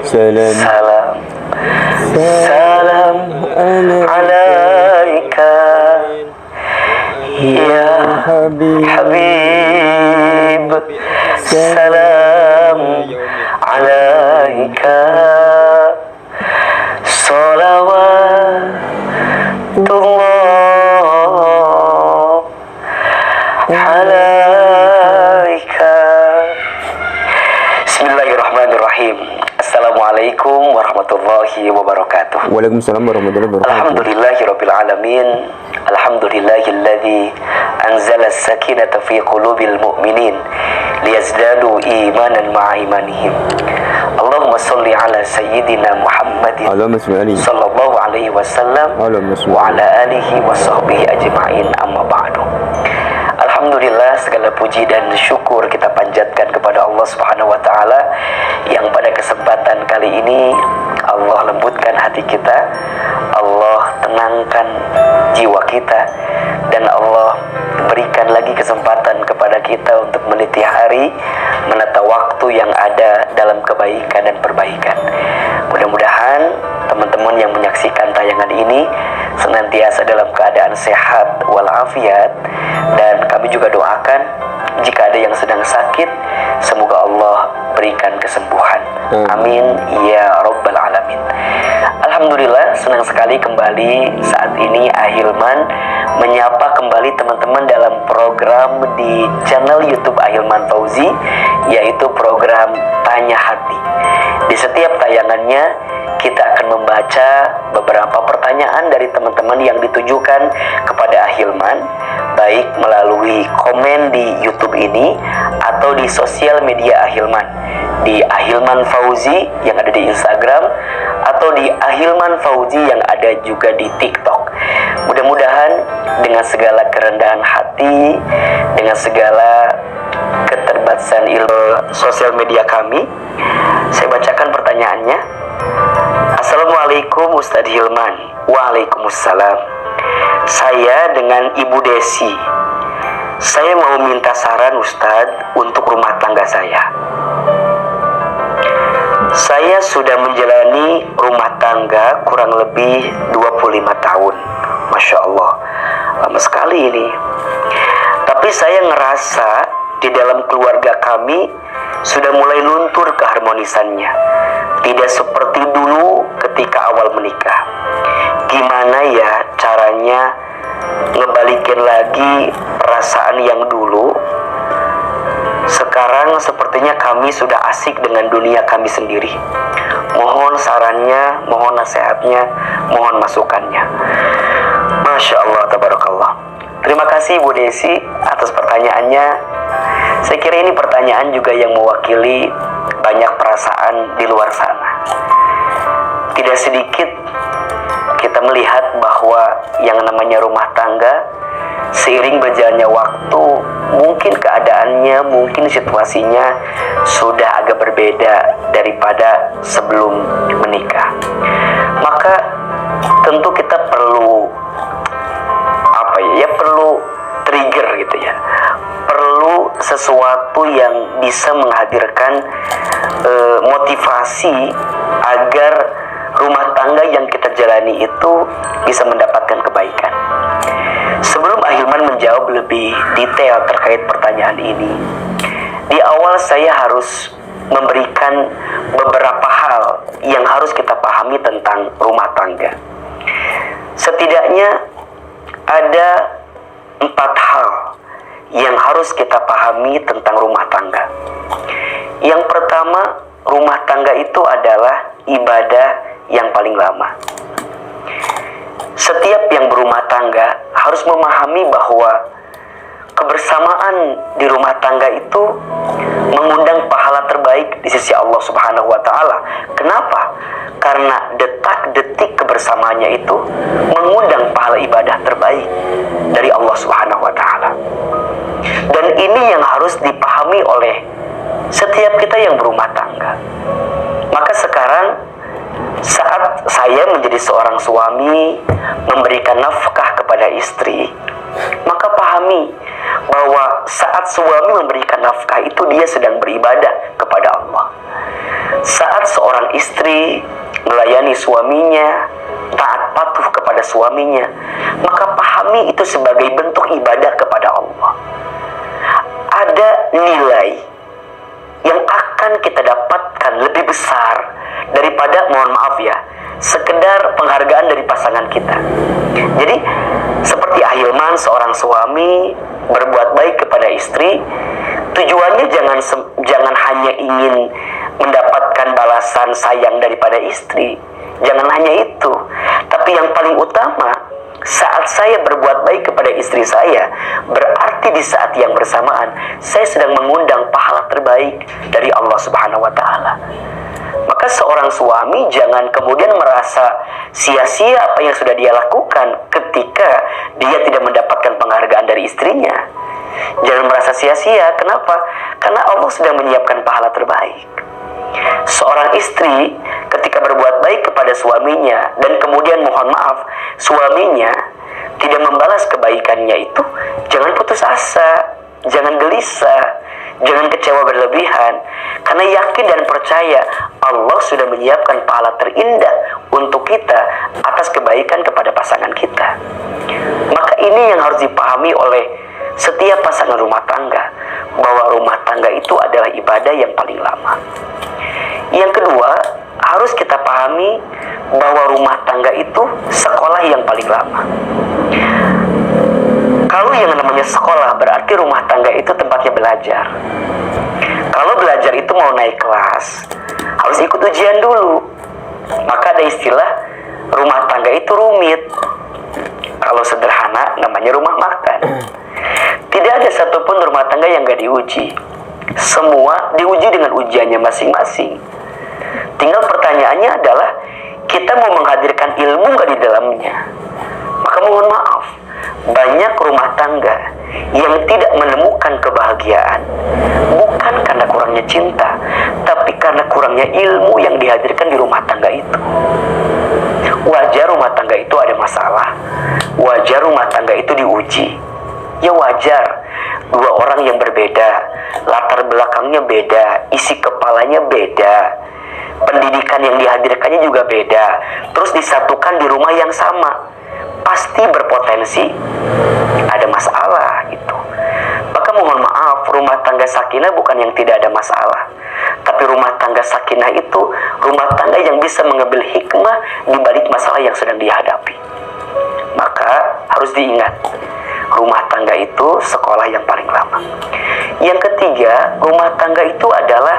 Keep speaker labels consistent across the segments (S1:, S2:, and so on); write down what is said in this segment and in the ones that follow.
S1: Salam.
S2: Salam. Salam alaika ya Habib. Salam alaika salawatullah alaika. Bismillahirrahmanirrahim. Assalamualaikum warahmatullahi wabarakatuh.
S1: Waalaikumsalam warahmatullahi wabarakatuh.
S2: Alhamdulillahirabbil alamin. Alhamdulillahilladzi anzala as-sakinata fi qulubil mu'minin liyazdadu imanan ma'a imanihim. Allahumma shalli ala sayyidina Muhammadin
S1: Allahumma shalli
S2: sallallahu alaihi wasallam
S1: Allahumma shalli
S2: wa ala alihi wa sahbihi ajma'in, amma ba'du. Alhamdulillah, segala puji dan syukur kita panjatkan kepada Allah Subhanahu wa taala yang pada kesempatan kali ini Allah lembutkan hati kita, Allah tenangkan jiwa kita, dan Allah berikan lagi kesempatan kepada kita untuk meniti hari, menata waktu yang ada dalam kebaikan dan perbaikan. Mudah-mudahan teman-teman yang menyaksikan tayangan ini senantiasa dalam keadaan sehat walafiat, dan kami juga doakan jika ada yang sedang sakit, semoga Allah berikan kesembuhan. Amin ya rabbal alamin. Alhamdulillah, senang sekali kembali saat ini Ahilman menyapa kembali teman-teman dalam program di channel YouTube Ahilman Fauzi, yaitu program Tanya Hati. Di setiap tayangannya kita akan membaca beberapa pertanyaan dari teman-teman yang ditujukan kepada Ahilman, baik melalui komen di YouTube ini atau di sosial media Ahilman, di Ahilman Fauzi yang ada di Instagram atau di Ahilman Fauzi yang ada juga di TikTok. Mudah-mudahan dengan segala kerendahan hati, dengan segala keterbatasan ilmu sosial media kami, saya bacakan pertanyaannya. Assalamualaikum Ustadz Hilman. Waalaikumsalam. Saya dengan Ibu Desi. Saya mau minta saran Ustadz untuk rumah tangga saya. Saya sudah menjalani rumah tangga kurang lebih 25 tahun. Masya Allah, lama sekali ini. Tapi saya ngerasa di dalam keluarga kami sudah mulai luntur keharmonisannya. Tidak seperti dulu ketika awal menikah. Gimana ya caranya ngebalikin lagi perasaan yang dulu? Sekarang sepertinya kami sudah asik dengan dunia kami sendiri. Mohon sarannya, mohon nasihatnya, mohon masukannya. Masya Allah, tabarakallah. Terima kasih Bu Desi atas pertanyaannya. Saya kira ini pertanyaan juga yang mewakili banyak perasaan di luar sana. Tidak sedikit kita melihat bahwa yang namanya rumah tangga, seiring berjalannya waktu, mungkin keadaannya, mungkin situasinya sudah agak berbeda daripada sebelum menikah. Maka tentu kita perlu perlu trigger gitu ya, perlu sesuatu yang bisa menghadirkan motivasi agar rumah tangga yang kita jalani itu bisa mendapatkan kebaikan. Sebelum Ahilman menjawab lebih detail terkait pertanyaan ini, di awal saya harus memberikan beberapa hal yang harus kita pahami tentang rumah tangga. Setidaknya ada 4 hal yang harus kita pahami tentang rumah tangga. Yang pertama, rumah tangga itu adalah ibadah yang paling lama. Setiap yang berumah tangga harus memahami bahwa kebersamaan di rumah tangga itu mengundang pahala terbaik di sisi Allah Subhanahu wa taala. Kenapa? Karena detak-detik kebersamaannya itu mengundang pahala ibadah terbaik dari Allah Subhanahu wa taala. Dan ini yang harus dipahami oleh setiap kita yang berumah tangga. Maka sekarang saat saya menjadi seorang suami, memberikan nafkah kepada istri, maka pahami bahwa saat suami memberikan nafkah itu dia sedang beribadah kepada Allah. Saat seorang istri melayani suaminya, taat patuh kepada suaminya, maka pahami itu sebagai bentuk ibadah kepada Allah. Ada nilai yang akan kita dapatkan lebih besar daripada, mohon maaf ya, sekedar penghargaan dari pasangan kita. Jadi seperti ahilman, seorang suami berbuat baik kepada istri, tujuannya jangan hanya ingin mendapatkan balasan sayang daripada istri, jangan hanya itu, tapi yang paling utama, saat saya berbuat baik kepada istri saya, berarti di saat yang bersamaan saya sedang mengundang pahala terbaik dari Allah Subhanahu wa Ta'ala. Maka seorang suami jangan kemudian merasa sia-sia apa yang sudah dia lakukan ketika dia tidak mendapatkan penghargaan dari istrinya. Jangan merasa sia-sia. Kenapa? Karena Allah sedang menyiapkan pahala terbaik. Seorang istri ketika berbuat baik kepada suaminya dan kemudian mohon maaf suaminya tidak membalas kebaikannya itu, jangan putus asa, jangan gelisah, jangan kecewa berlebihan, karena yakin dan percaya Allah sudah menyiapkan pahala terindah untuk kita atas kebaikan kepada pasangan kita. Maka ini yang harus dipahami oleh setiap pasangan rumah tangga, bahwa rumah tangga itu adalah ibadah yang paling lama. Yang kedua, harus kita pahami bahwa rumah tangga itu sekolah yang paling lama. Kalau yang namanya sekolah berarti rumah tangga itu tempatnya belajar. Kalau belajar itu mau naik kelas, harus ikut ujian dulu. Maka ada istilah rumah tangga itu rumit. Kalau sederhana namanya rumah makan. Tidak ada satupun rumah tangga yang gak diuji. Semua diuji dengan ujiannya masing-masing. Tinggal pertanyaannya adalah, kita mau menghadirkan ilmu gak di dalamnya? Maka mohon maaf, banyak rumah tangga yang tidak menemukan kebahagiaan bukan karena kurangnya cinta, tapi karena kurangnya ilmu yang dihadirkan di rumah tangga itu. Wajar rumah tangga itu ada masalah, wajar rumah tangga itu diuji. Ya wajar, dua orang yang berbeda, latar belakangnya beda, isi kepalanya beda, pendidikan yang dihadirkannya juga beda, terus disatukan di rumah yang sama, pasti berpotensi ada masalah gitu. Maka mohon maaf, rumah tangga sakinah bukan yang tidak ada masalah, tapi rumah tangga sakinah itu rumah tangga yang bisa mengambil hikmah di balik masalah yang sedang dihadapi. Maka harus diingat, rumah tangga itu sekolah yang paling lama. Yang ketiga, rumah tangga itu adalah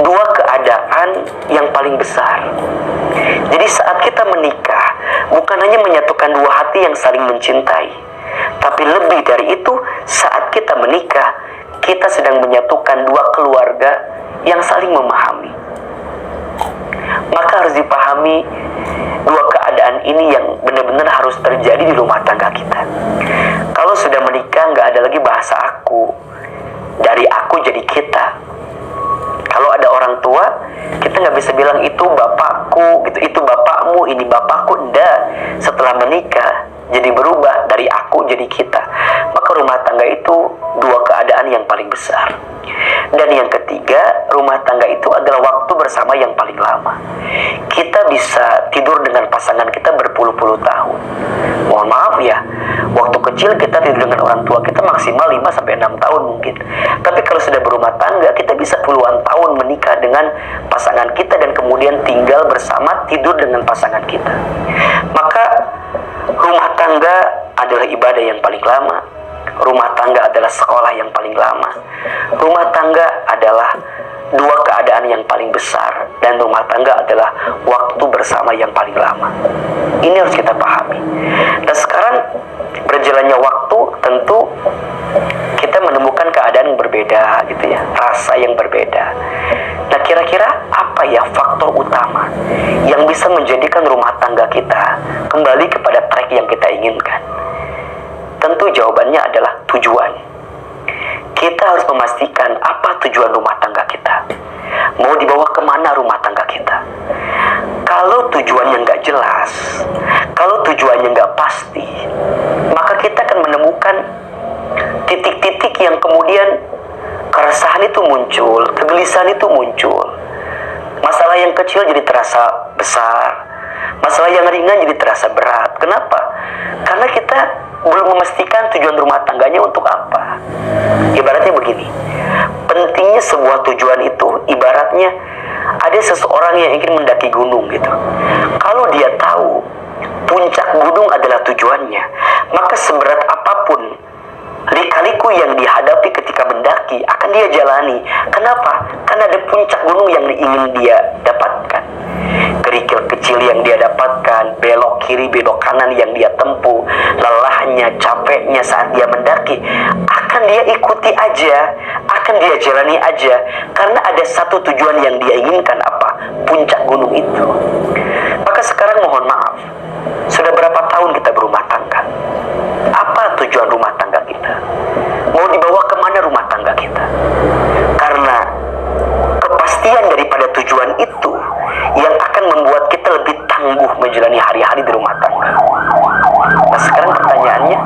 S2: dua keadaan yang paling besar. Jadi saat kita menikah, bukan hanya menyatukan dua hati yang saling mencintai, tapi lebih dari itu, saat kita menikah, kita sedang menyatukan dua keluarga yang saling memahami. Maka harus dipahami, dua keadaan ini yang benar-benar harus terjadi di rumah tangga kita. Kalau sudah menikah, nggak ada lagi bahasa aku, dari aku jadi kita. Kalau ada orang tua, kita nggak bisa bilang itu bapakku, gitu, itu bapakmu, ini bapakku. Enggak. Setelah menikah, jadi berubah dari aku jadi kita. Maka rumah tangga itu dua keadaan yang paling besar. Dan yang ketiga, rumah tangga itu adalah waktu bersama yang paling lama. Kita bisa tidur dengan pasangan kita berpuluh-puluh tahun. Mohon maaf ya, waktu kecil kita tidur dengan orang tua kita maksimal 5-6 tahun mungkin. Tapi kalau sudah berumah tangga, kita bisa puluhan tahun menikah dengan pasangan kita dan kemudian tinggal bersama, tidur dengan pasangan kita. Maka rumah tangga adalah ibadah yang paling lama. Rumah tangga adalah sekolah yang paling lama. Rumah tangga adalah dua keadaan yang paling besar, dan rumah tangga adalah waktu bersama yang paling lama. Ini harus kita pahami. Dan sekarang berjalannya waktu, tentu kita menemukan keadaan yang berbeda gitu ya, rasa yang berbeda. Nah, kira-kira apa ya faktor utama yang bisa menjadikan rumah tangga kita kembali kepada track yang kita inginkan? Tentu jawabannya adalah tujuan. Kita harus memastikan apa tujuan rumah tangga kita. Mau dibawa kemana rumah tangga kita? Kalau tujuannya nggak jelas, kalau tujuannya nggak pasti, maka kita akan menemukan titik-titik yang kemudian keresahan itu muncul, kegelisahan itu muncul. Masalah Masalah yang kecil jadi terasa besar, masalah yang ringan jadi terasa berat. Kenapa? Karena kita belum memastikan tujuan rumah tangganya untuk apa. Ibaratnya begini, pentingnya sebuah tujuan itu ibaratnya ada seseorang yang ingin mendaki gunung gitu. Kalau dia tahu puncak gunung adalah tujuannya, maka seberat apapun lika-liku yang dihadapi ketika mendaki akan dia jalani. Kenapa? Karena ada puncak gunung yang ingin dia dapatkan. Kerikil kecil yang dia dapatkan, belok kiri, belok kanan yang dia tempuh, lelahnya, capeknya saat dia mendaki, akan dia ikuti aja, akan dia jalani aja. Karena ada satu tujuan yang dia inginkan, apa? Puncak gunung itu. Maka sekarang mohon maaf, sudah berapa tahun kita berumah tangga? Apa tujuan rumah tangga kita? Mau dibawa kemana rumah tangga kita? Karena kepastian daripada tujuan itu yang akan membuat kita lebih tangguh menjalani hari-hari di rumah tangga. Nah sekarang pertanyaannya,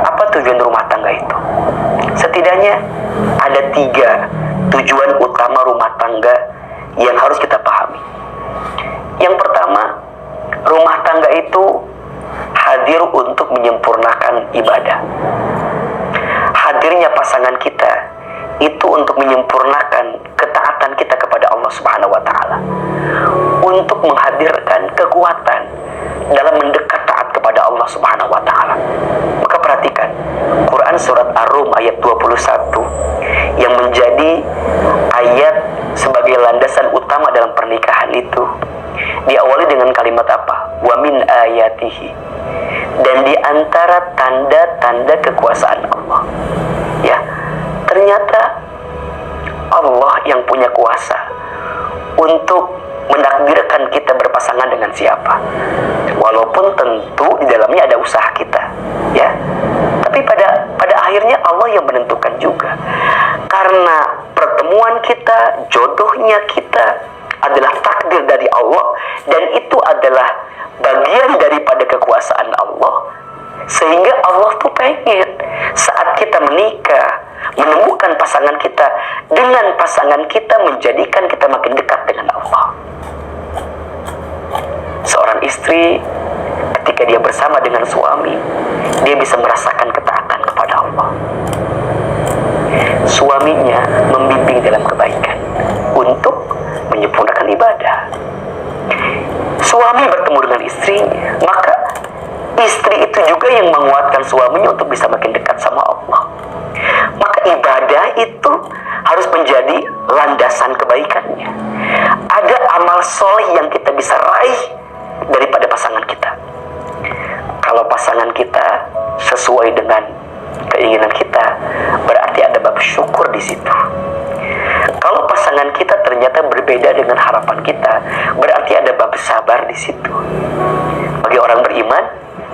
S2: apa tujuan rumah tangga itu? Setidaknya ada 3 tujuan utama rumah tangga yang harus kita pahami. Yang pertama, rumah tangga itu hadir untuk menyempurnakan ibadah. Hadirnya pasangan kita itu untuk menyempurnakan ketaatan kita kepada Allah Subhanahu wa taala. Untuk menghadirkan kekuatan dalam mendekat taat kepada Allah Subhanahu wa taala. Maka perhatikan Quran surat Ar-Rum ayat 21 yang menjadi ayat sebagai landasan utama dalam pernikahan itu. Diawali dengan kalimat apa? Wa min ayatihi. Dan di antara tanda-tanda kekuasaan Allah. Ya, ternyata Allah yang punya kuasa untuk menakdirkan kita berpasangan dengan siapa. Walaupun tentu di dalamnya ada usaha kita, ya. Tapi pada akhirnya Allah yang menentukan juga. Karena pertemuan kita, jodohnya kita adalah takdir dari Allah, dan itu adalah bagian daripada kekuasaan Allah. Sehingga Allah tuh pengen saat kita menikah, menemukan pasangan kita, dengan pasangan kita menjadikan kita makin dekat dengan Allah. Seorang istri ketika dia bersama dengan suami, dia bisa merasakan ketaatan kepada Allah. Suaminya membimbing dalam kebaikan untuk menyempurnakan ibadah. Suami bertemu dengan istrinya, maka istri itu juga yang menguatkan suaminya untuk bisa makin dekat sama Allah. Maka ibadah itu harus menjadi landasan kebaikannya. Ada amal soleh yang kita bisa raih daripada pasangan kita. Kalau pasangan kita sesuai dengan keinginan kita, berarti ada bab syukur di situ. Kalau pasangan kita ternyata berbeda dengan harapan kita, berarti ada bab sabar di situ. Bagi orang beriman,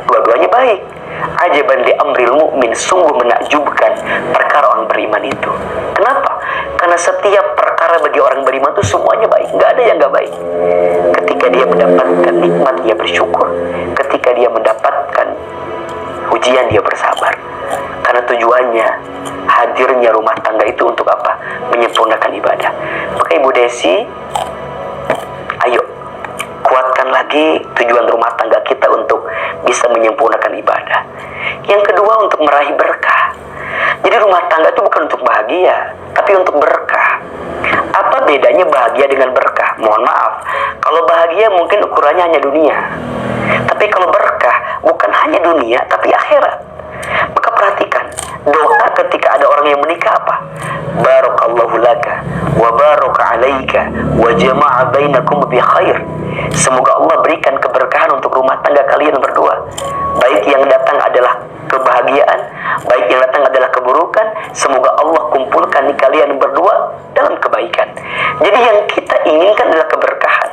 S2: dua-duanya baik. Ajaban li amril mu'min, sungguh menakjubkan perkara orang beriman itu. Kenapa? Karena setiap perkara bagi orang beriman itu semuanya baik, nggak ada yang nggak baik. Ketika dia mendapatkan nikmat, dia bersyukur. Ketika dia mendapatkan ujian, dia bersabar. Karena tujuannya, hadirnya rumah tangga itu untuk apa? Menyempurnakan ibadah. Maka Ibu Desi, ayo kuatkan lagi tujuan rumah tangga kita untuk bisa menyempurnakan ibadah. Yang kedua, untuk meraih berkah. Jadi rumah tangga itu bukan untuk bahagia, tapi untuk berkah. Apa bedanya bahagia dengan berkah? Mohon maaf, kalau bahagia mungkin ukurannya hanya dunia. Tapi kalau berkah bukan hanya dunia, tapi akhirat. Maka perhatikan, doa ketika ada orang yang menikah apa? Barakallahu laka wa baraka alaika wa jama'a bainakum bi khair. Semoga Allah berikan keberkahan untuk rumah tangga kalian berdua. Baik yang datang adalah kebahagiaan, baik yang datang adalah keburukan. Semoga Allah kumpulkan di kalian berdua dalam kebaikan. Jadi yang kita inginkan adalah keberkahan,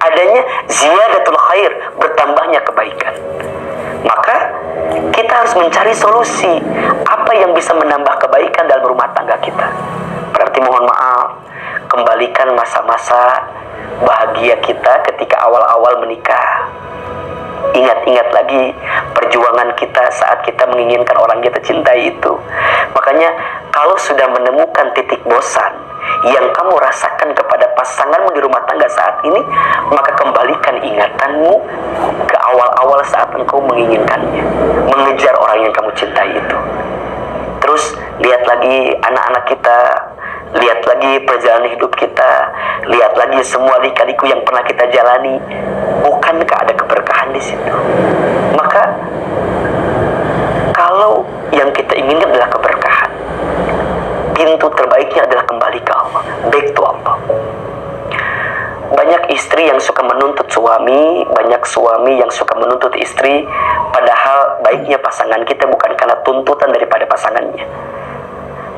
S2: adanya ziyadatul khair, bertambahnya kebaikan. Maka kita harus mencari solusi apa yang bisa menambah kebaikan dalam rumah tangga kita. Berarti mohon maaf, kembalikan masa-masa bahagia kita ketika awal-awal menikah. Ingat-ingat lagi perjuangan kita saat kita menginginkan orang kita cintai itu. Makanya kalau sudah menemukan titik bosan, yang kamu rasakan kepada pasanganmu di rumah tangga saat ini, maka kembalikan ingatanmu ke awal-awal saat engkau menginginkannya, mengejar orang yang kamu cintai itu. Terus lihat lagi anak-anak kita, lihat lagi perjalanan hidup kita, lihat lagi semua lika-liku yang pernah kita jalani. Bukankah ada keberkahan di situ? Maka kalau yang kita inginkan adalah keberkahan, pintu terbaiknya adalah kembali ke Allah, back to Allah. Banyak istri yang suka menuntut suami, banyak suami yang suka menuntut istri, padahal baiknya pasangan kita bukan karena tuntutan daripada pasangannya.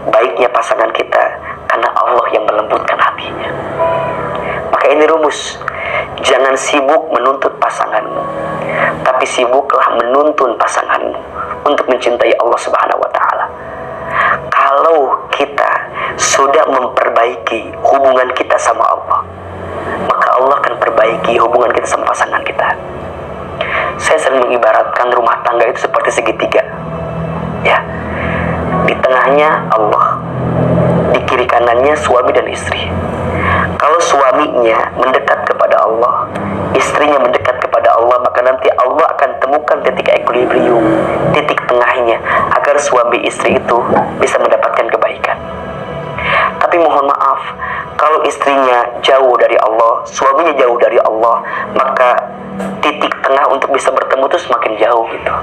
S2: Baiknya pasangan kita karena Allah yang melembutkan hatinya. Maka ini rumus, jangan sibuk menuntut pasanganmu, tapi sibuklah menuntun pasanganmu untuk mencintai Allah Subhanahu wa Ta'ala. Kalau kita sudah memperbaiki hubungan kita sama Allah, maka Allah akan perbaiki hubungan kita sama pasangan kita. Saya sering mengibaratkan rumah tangga itu seperti segitiga, ya. Di tengahnya Allah, di kiri kanannya suami dan istri. Kalau suaminya mendekat kepada Allah, istrinya mendekat kepada Allah, maka nanti Allah akan temukan titik equilibrium, titik tengahnya, agar suami istri itu bisa mendapatkan kebaikan. Tapi mohon maaf, kalau istrinya jauh dari Allah, suaminya jauh dari Allah, maka titik tengah untuk bisa bertemu itu semakin jauh gitu.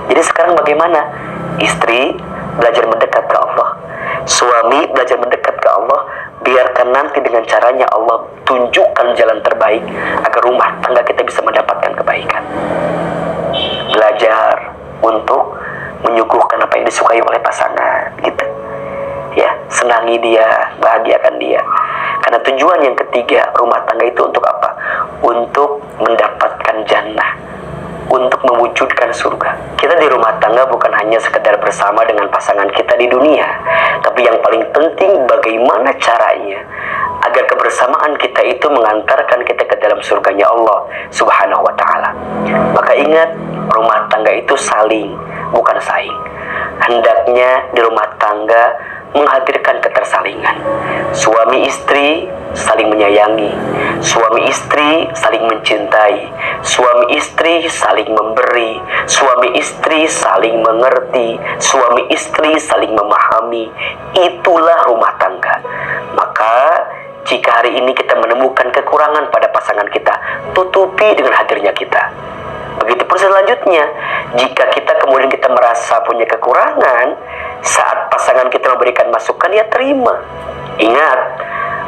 S2: Jadi sekarang bagaimana? Istri belajar mendekat ke Allah, suami belajar mendekat ke Allah. Biarkan nanti dengan caranya Allah tunjukkan jalan terbaik agar rumah tangga kita bisa mendapatkan kebaikan. Belajar untuk menyuguhkan apa yang disukai oleh pasangan gitu, ya, senangi dia, bahagiakan dia. Karena tujuan yang ketiga rumah tangga itu untuk apa? Untuk mendapatkan jannah, untuk mewujudkan surga. Kita di rumah tangga bukan hanya sekedar bersama dengan pasangan kita di dunia, tapi yang paling penting bagaimana caranya agar kebersamaan kita itu mengantarkan kita ke dalam surganya Allah Subhanahu wa Ta'ala. Maka ingat, rumah tangga itu saling, bukan saing. Hendaknya di rumah tangga menghadirkan ketersalingan. Suami istri saling menyayangi, suami istri saling mencintai, suami istri saling memberi, suami istri saling mengerti, suami istri saling memahami. Itulah rumah tangga. Maka jika hari ini kita menemukan kekurangan pada pasangan kita, tutupi dengan hadirnya kita. Begitupun selanjutnya, jika kita kemudian kita merasa punya kekurangan, saat pasangan kita memberikan masukan, ya terima. Ingat,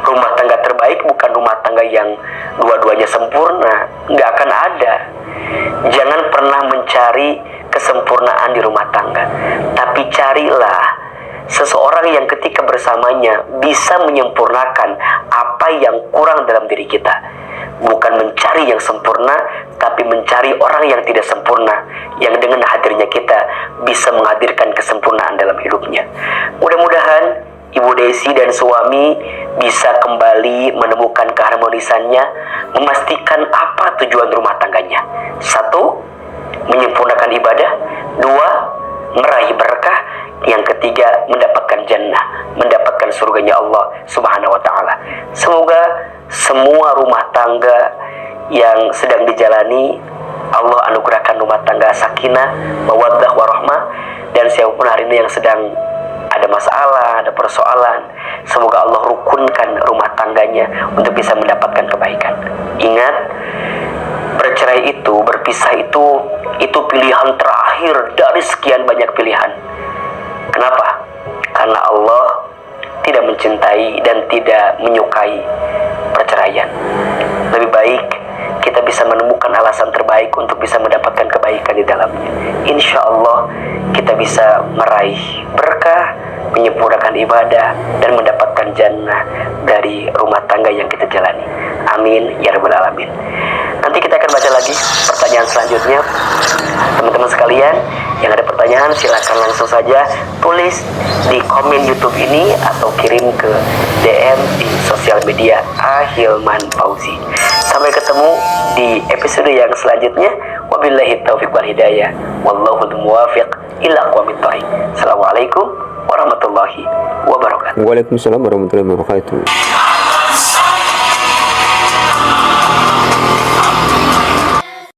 S2: rumah tangga terbaik bukan rumah tangga yang dua-duanya sempurna. Nggak akan ada. Jangan pernah mencari kesempurnaan di rumah tangga, tapi carilah seseorang yang ketika bersamanya bisa menyempurnakan apa yang kurang dalam diri kita. Bukan mencari yang sempurna, tapi mencari orang yang tidak sempurna, yang dengan hadirnya kita bisa menghadirkan kesempurnaan dalam hidupnya. Mudah-mudahan Ibu Desi dan suami bisa kembali menemukan keharmonisannya, memastikan apa tujuan rumah tangganya. 1, menyempurnakan ibadah. 2, meraih berkah. Yang ketiga, mendapatkan jannah, mendapatkan surganya Allah Subhanahu wa Ta'ala. Semoga semua rumah tangga yang sedang dijalani, Allah anugerahkan rumah tangga sakinah, mawaddah, warahmah. Dan siapapun hari ini yang sedang ada masalah, ada persoalan, semoga Allah rukunkan rumah tangganya untuk bisa mendapatkan kebaikan. Ingat, bercerai itu, berpisah itu pilihan terakhir dari sekian banyak pilihan. Kenapa? Karena Allah tidak mencintai dan tidak menyukai perceraian. Lebih baik kita bisa menemukan alasan terbaik untuk bisa mendapatkan kebaikan di dalamnya. Insya Allah kita bisa meraih berkah, menyempurnakan ibadah, dan mendapatkan jannah dari rumah tangga yang kita jalani. Amin ya rabbal alamin. Nanti kita akan baca lagi pertanyaan selanjutnya. Teman-teman sekalian, yang ada pertanyaan silakan langsung saja tulis di komen YouTube ini atau kirim ke DM di sosial media Ahilman Fauzi. Sampai ketemu di episode yang selanjutnya. Wabillahi taufiq wal hidayah. Wallahul muwafiq ila aqwamit thoriq. Assalamualaikum warahmatullahi warahmatullahi wabarakatuh.
S1: Waalaikumsalam warahmatullahi wabarakatuh.